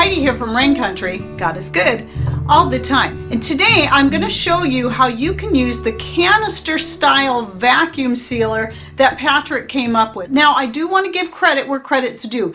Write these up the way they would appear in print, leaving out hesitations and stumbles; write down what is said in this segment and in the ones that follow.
Heidi here from Rain Country. God is good all the time. And today I'm going to show you how you can use the canister style vacuum sealer that Patrick came up with. Now I do want to give credit where credit's due.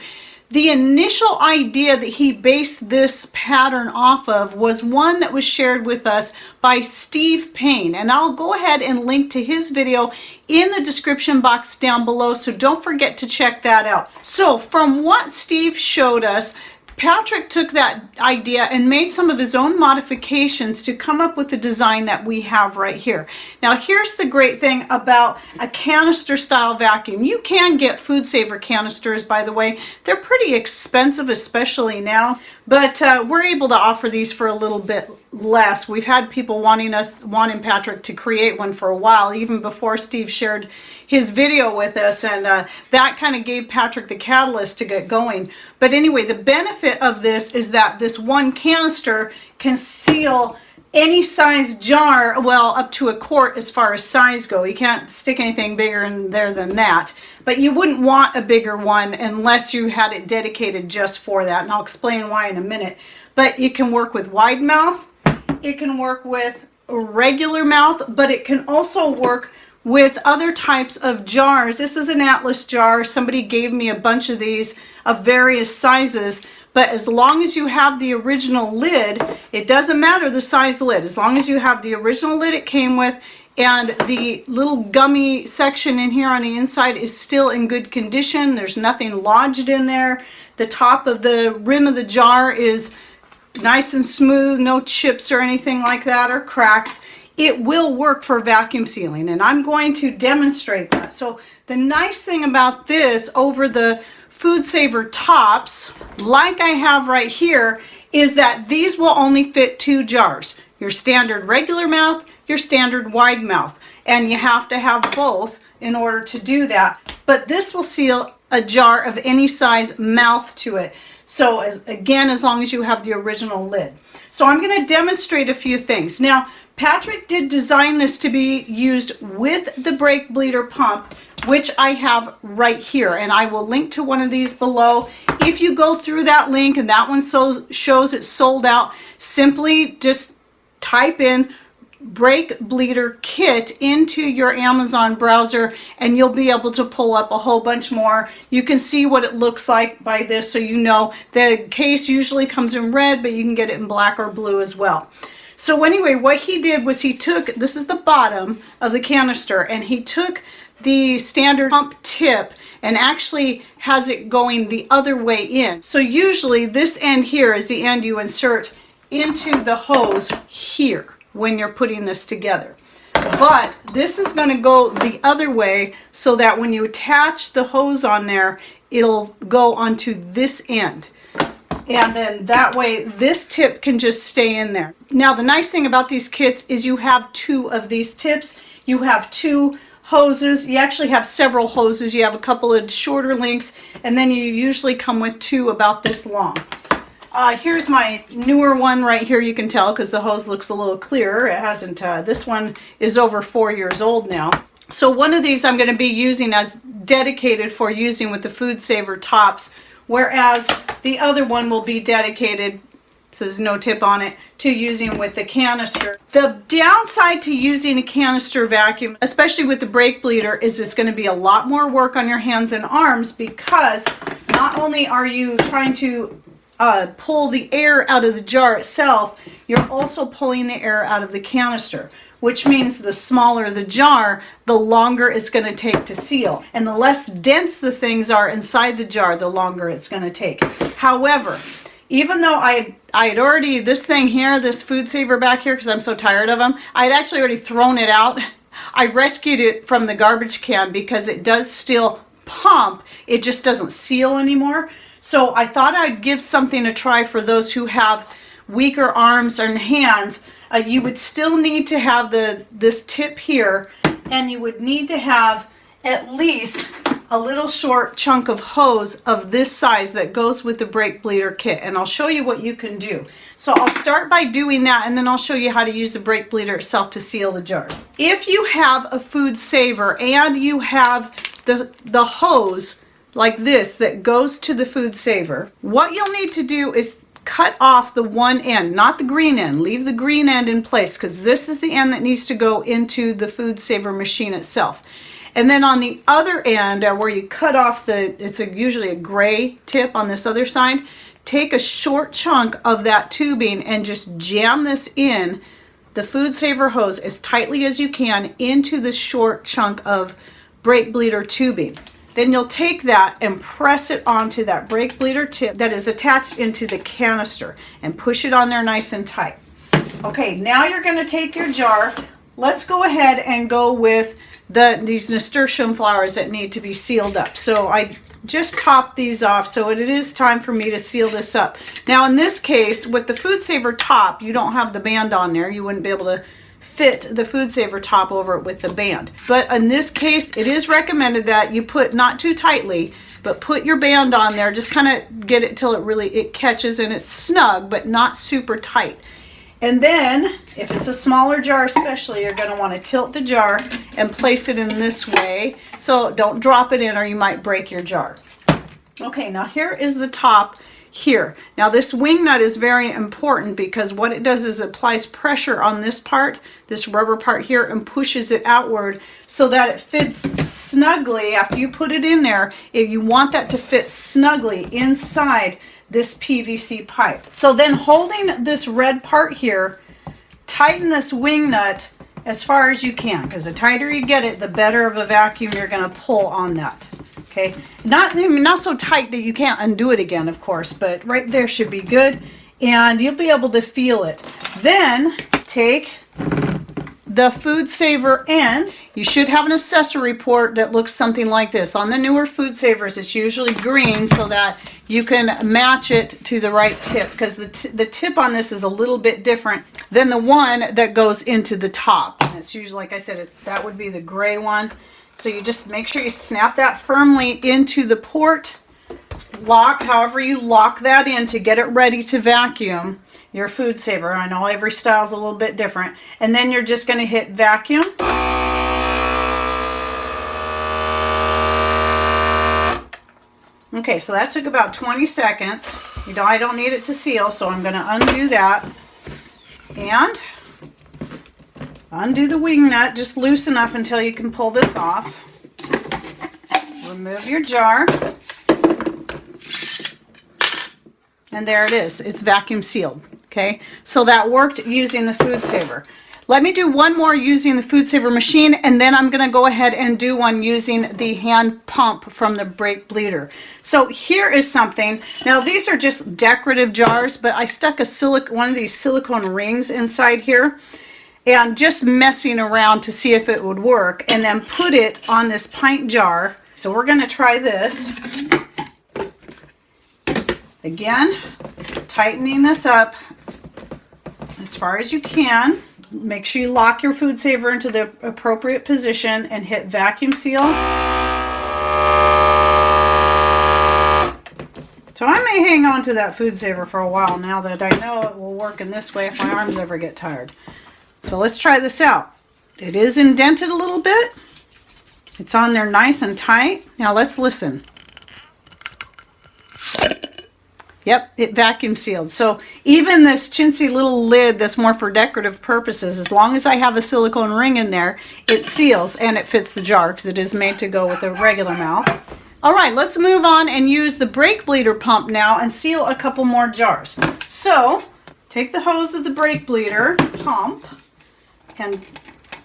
The initial idea that he based this pattern off of was one that was shared with us by Steve Payne, and I'll go ahead and link to his video in the description box down below, so don't forget to check that out. So from what Steve showed us, Patrick took that idea and made some of his own modifications to come up with the design that we have right here. Now here's the great thing about a canister style vacuum. You can get food saver canisters, by the way. They're pretty expensive, especially now, but we're able to offer these for a little bit less. We've had people wanting Patrick to create one for a while, even before Steve shared his video with us, and that kind of gave Patrick the catalyst to get going. But anyway, the benefit of this is that this one canister can seal any size jar, well, up to a quart as far as size go. You can't stick anything bigger in there than that, but you wouldn't want a bigger one unless you had it dedicated just for that, and I'll explain why in a minute. But it can work with wide mouth, it can work with a regular mouth, but it can also work with other types of jars. This is an Atlas jar. Somebody gave me a bunch of these of various sizes, but as long as you have the original lid, it doesn't matter the size lid. As long as you have the original lid it came with, and the little gummy section in here on the inside is still in good condition. There's nothing lodged in there. The top of the rim of the jar is nice and smooth, no chips or anything like that or cracks. It will work for vacuum sealing, and I'm going to demonstrate that. So the nice thing about this over the food saver tops, like I have right here, is that these will only fit 2 jars. Your standard regular mouth, your standard wide mouth, and you have to have both in order to do that. But this will seal a jar of any size mouth to it. So again, as long as you have the original lid. So I'm going to demonstrate a few things. Now, Patrick did design this to be used with the brake bleeder pump, which I have right here, and I will link to one of these below. If you go through that link and that one shows it's sold out, simply just type in brake bleeder kit into your Amazon browser and you'll be able to pull up a whole bunch more. You can see what it looks like by this, so you know. The case usually comes in red, but you can get it in black or blue as well. So anyway, what he did was he took, this is the bottom of the canister, and he took the standard pump tip and actually has it going the other way in. So usually this end here is the end you insert into the hose here when you're putting this together. But this is going to go the other way, so that when you attach the hose on there, it'll go onto this end. And then that way this tip can just stay in there. Now the nice thing about these kits is you have 2 of these tips. You have 2 hoses. You actually have several hoses. You have a couple of shorter links, and then you usually come with 2 about this long. Here's my newer one right here. You can tell because the hose looks a little clearer. It hasn't, this one is over 4 years old now. So one of these I'm going to be using as dedicated for using with the food saver tops, whereas the other one will be dedicated, so there's no tip on it, to using with the canister. The downside to using a canister vacuum, especially with the brake bleeder, is it's going to be a lot more work on your hands and arms, because not only are you trying to pull the air out of the jar itself, you're also pulling the air out of the canister, which means the smaller the jar, the longer it's going to take to seal. And the less dense the things are inside the jar, the longer it's going to take. However, even though I had already, this thing here, this food saver back here, because I'm so tired of them, I had actually already thrown it out. I rescued it from the garbage can because it does still pump, it just doesn't seal anymore. So I thought I'd give something a try for those who have weaker arms and hands. You would still need to have this tip here, and you would need to have at least a little short chunk of hose of this size that goes with the brake bleeder kit, and I'll show you what you can do. So I'll start by doing that, and then I'll show you how to use the brake bleeder itself to seal the jars. If you have a food saver and you have the hose like this that goes to the food saver, what you'll need to do is cut off the one end, not the green end. Leave the green end in place because this is the end that needs to go into the food saver machine itself. And then on the other end, where you cut off it's usually a gray tip on this other side, take a short chunk of that tubing and just jam this in the food saver hose as tightly as you can into the short chunk of brake bleeder tubing. Then you'll take that and press it onto that brake bleeder tip that is attached into the canister and push it on there nice and tight. Okay, now you're going to take your jar. Let's go ahead and go with these nasturtium flowers that need to be sealed up. So I just topped these off, so it is time for me to seal this up. Now in this case, with the food saver top, you don't have the band on there. You wouldn't be able to fit the food saver top over it with the band. But in this case, it is recommended that you put, not too tightly, but put your band on there. Just kind of get it till it catches and it's snug, but not super tight. And then, if it's a smaller jar especially, you're going to want to tilt the jar and place it in this way. So don't drop it in or you might break your jar. Okay, now here is the top here. Now this wing nut is very important because what it does is it applies pressure on this part, this rubber part here, and pushes it outward so that it fits snugly. After you put it in there, if you want that to fit snugly inside this PVC pipe. So then holding this red part here, tighten this wing nut as far as you can, because the tighter you get it, the better of a vacuum you're going to pull on that. Okay, not so tight that you can't undo it again, of course, but right there should be good, and you'll be able to feel it. Then take the food saver end. You should have an accessory port that looks something like this. On the newer food savers, it's usually green so that you can match it to the right tip, because the tip on this is a little bit different than the one that goes into the top. And it's usually, like I said, that would be the gray one. So you just make sure you snap that firmly into the port, lock, however you lock that in to get it ready to vacuum your food saver. I know every style is a little bit different. And then you're just going to hit vacuum. Okay, so that took about 20 seconds. You know, I don't need it to seal, so I'm going to undo that. And undo the wing nut just loose enough until you can pull this off. Remove your jar. And there it is. It's vacuum sealed. Okay, so that worked using the food saver. Let me do one more using the food saver machine, and then I'm going to go ahead and do one using the hand pump from the brake bleeder. So here is something. Now these are just decorative jars, but I stuck one of these silicone rings inside here and just messing around to see if it would work, and then put it on this pint jar. So we're going to try this. Again, tightening this up as far as you can. Make sure you lock your food saver into the appropriate position and hit vacuum seal. So I may hang on to that food saver for a while now that I know it will work in this way if my arms ever get tired. So let's try this out. It is indented a little bit. It's on there nice and tight. Now let's listen. Yep, it vacuum sealed. So even this chintzy little lid that's more for decorative purposes, as long as I have a silicone ring in there, it seals and it fits the jar because it is made to go with a regular mouth. All right, let's move on and use the brake bleeder pump now and seal a couple more jars. So take the hose of the brake bleeder pump and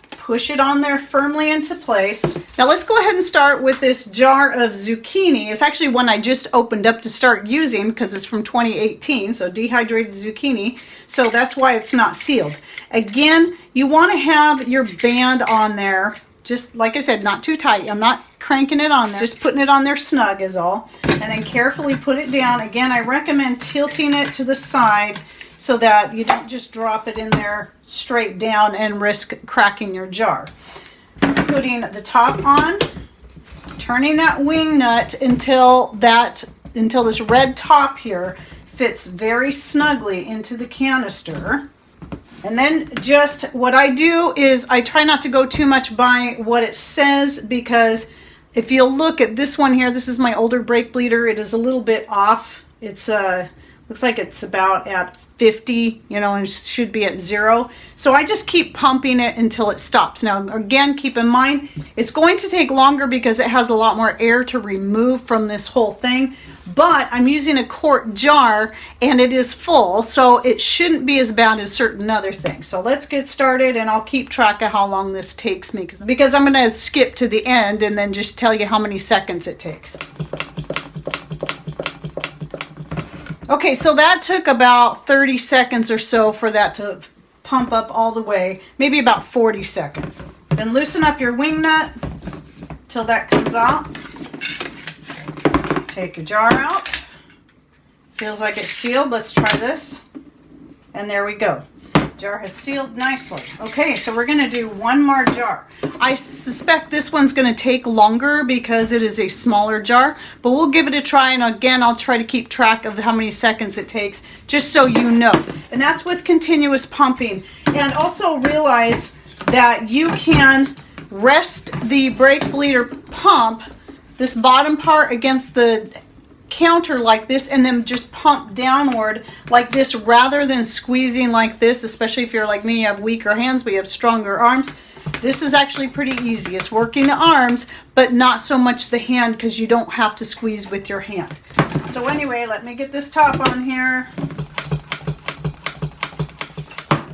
push it on there firmly into place. Now let's go ahead and start with this jar of zucchini. It's actually one I just opened up to start using because it's from 2018, so dehydrated zucchini. So that's why it's not sealed. Again, you want to have your band on there, just like I said, not too tight. I'm not cranking it on there, just putting it on there snug is all. And then carefully put it down. Again, I recommend tilting it to the side so that you don't just drop it in there straight down and risk cracking your jar. Putting the top on, turning that wing nut until this red top here fits very snugly into the canister. And then just what I do is I try not to go too much by what it says, because if you'll look at this one here, this is my older brake bleeder. It is a little bit off. It's Looks like it's about at 50, you know, and should be at 0. So I just keep pumping it until it stops. Now, again, keep in mind, it's going to take longer because it has a lot more air to remove from this whole thing. But I'm using a quart jar and it is full, so it shouldn't be as bad as certain other things. So let's get started, and I'll keep track of how long this takes me because I'm going to skip to the end and then just tell you how many seconds it takes. Okay, so that took about 30 seconds or so for that to pump up all the way, maybe about 40 seconds. Then loosen up your wing nut till that comes out. Take your jar out. Feels like it's sealed. Let's try this. And there we go. Jar has sealed nicely. Okay, so we're going to do one more jar. I suspect this one's going to take longer because it is a smaller jar, but we'll give it a try, and again, I'll try to keep track of how many seconds it takes, just so you know. And that's with continuous pumping. And also realize that you can rest the brake bleeder pump, this bottom part, against the counter like this, and then just pump downward like this rather than squeezing like this, especially if you're like me, you have weaker hands but you have stronger arms. This is actually pretty easy. It's working the arms but not so much the hand, because you don't have to squeeze with your hand. So anyway, let me get this top on here.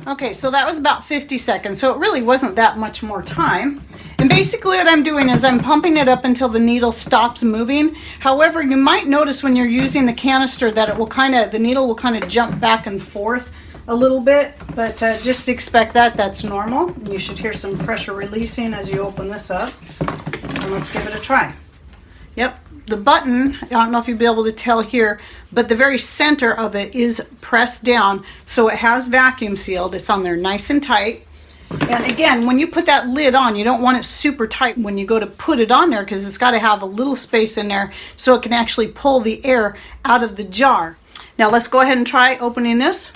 Okay, so that was about 50 seconds, so it really wasn't that much more time. And basically what I'm doing is I'm pumping it up until the needle stops moving. However, you might notice when you're using the canister that it will the needle will kind of jump back and forth a little bit, but just expect that. That's normal. You should hear some pressure releasing as you open this up. And let's give it a try. Yep, the button, I don't know if you'll be able to tell here, but the very center of it is pressed down, so it has vacuum sealed. It's on there nice and tight. And again, when you put that lid on, you don't want it super tight when you go to put it on there, because it's got to have a little space in there so it can actually pull the air out of the jar. Now let's go ahead and try opening this.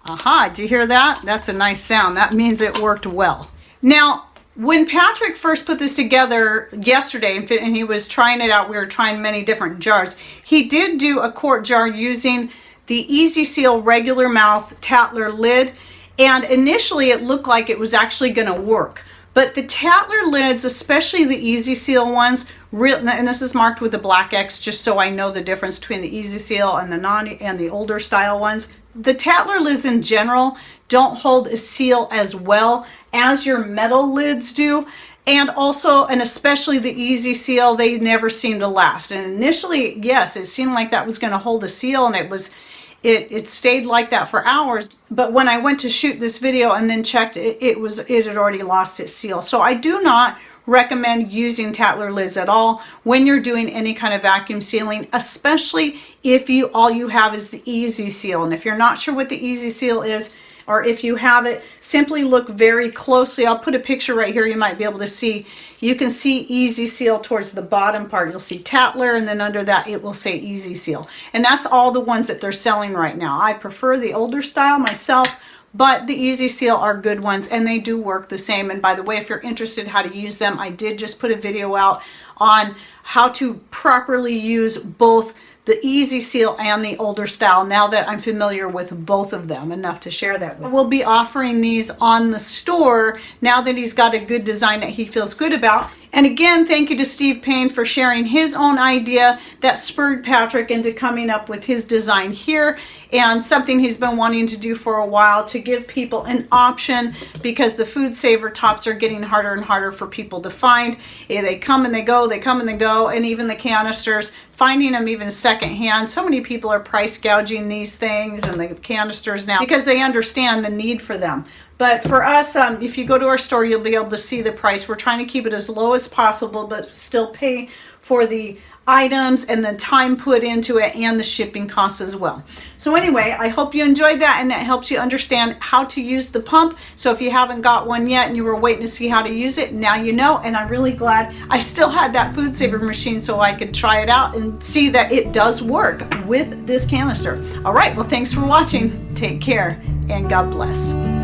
Aha, did you hear that? That's a nice sound. That means it worked well. Now, when Patrick first put this together yesterday and he was trying it out, we were trying many different jars. He did do a quart jar using the Easy Seal regular mouth Tatler lid. And initially it looked like it was actually going to work. But the Tatler lids, especially the Easy Seal ones, and this is marked with a black X just so I know the difference between the Easy Seal and the older style ones. The Tatler lids in general don't hold a seal as well as your metal lids do. And also, and especially the Easy Seal, they never seem to last. And initially, yes, it seemed like that was going to hold a seal, and it stayed like that for hours. But when I went to shoot this video and then checked, it had already lost its seal. So I do not recommend using Tatler lids at all when you're doing any kind of vacuum sealing, especially if all you have is the Easy Seal. And if you're not sure what the Easy Seal is, or if you have it, simply look very closely. I'll put a picture right here you might be able to see. You can see Easy Seal towards the bottom part. You'll see Tatler, and then under that it will say Easy Seal. And that's all the ones that they're selling right now. I prefer the older style myself, but the Easy Seal are good ones, and they do work the same. And by the way, if you're interested how to use them, I did just put a video out on how to properly use both the Easy Seal and the older style, now that I'm familiar with both of them enough to share that with. We'll be offering these on the store now that he's got a good design that he feels good about. And again, thank you to Steve Payne for sharing his own idea that spurred Patrick into coming up with his design here, and something he's been wanting to do for a while, to give people an option, because the food saver tops are getting harder and harder for people to find. They come and they go, they come and they go, and even the canisters, finding them even secondhand. So many people are price gouging these things and the canisters now because they understand the need for them. But for us, if you go to our store, you'll be able to see the price. We're trying to keep it as low as possible, but still pay for the items and the time put into it and the shipping costs as well. So anyway, I hope you enjoyed that and that helps you understand how to use the pump. So if you haven't got one yet and you were waiting to see how to use it, now you know. And I'm really glad I still had that food saver machine so I could try it out and see that it does work with this canister. All right, well, thanks for watching. Take care and God bless.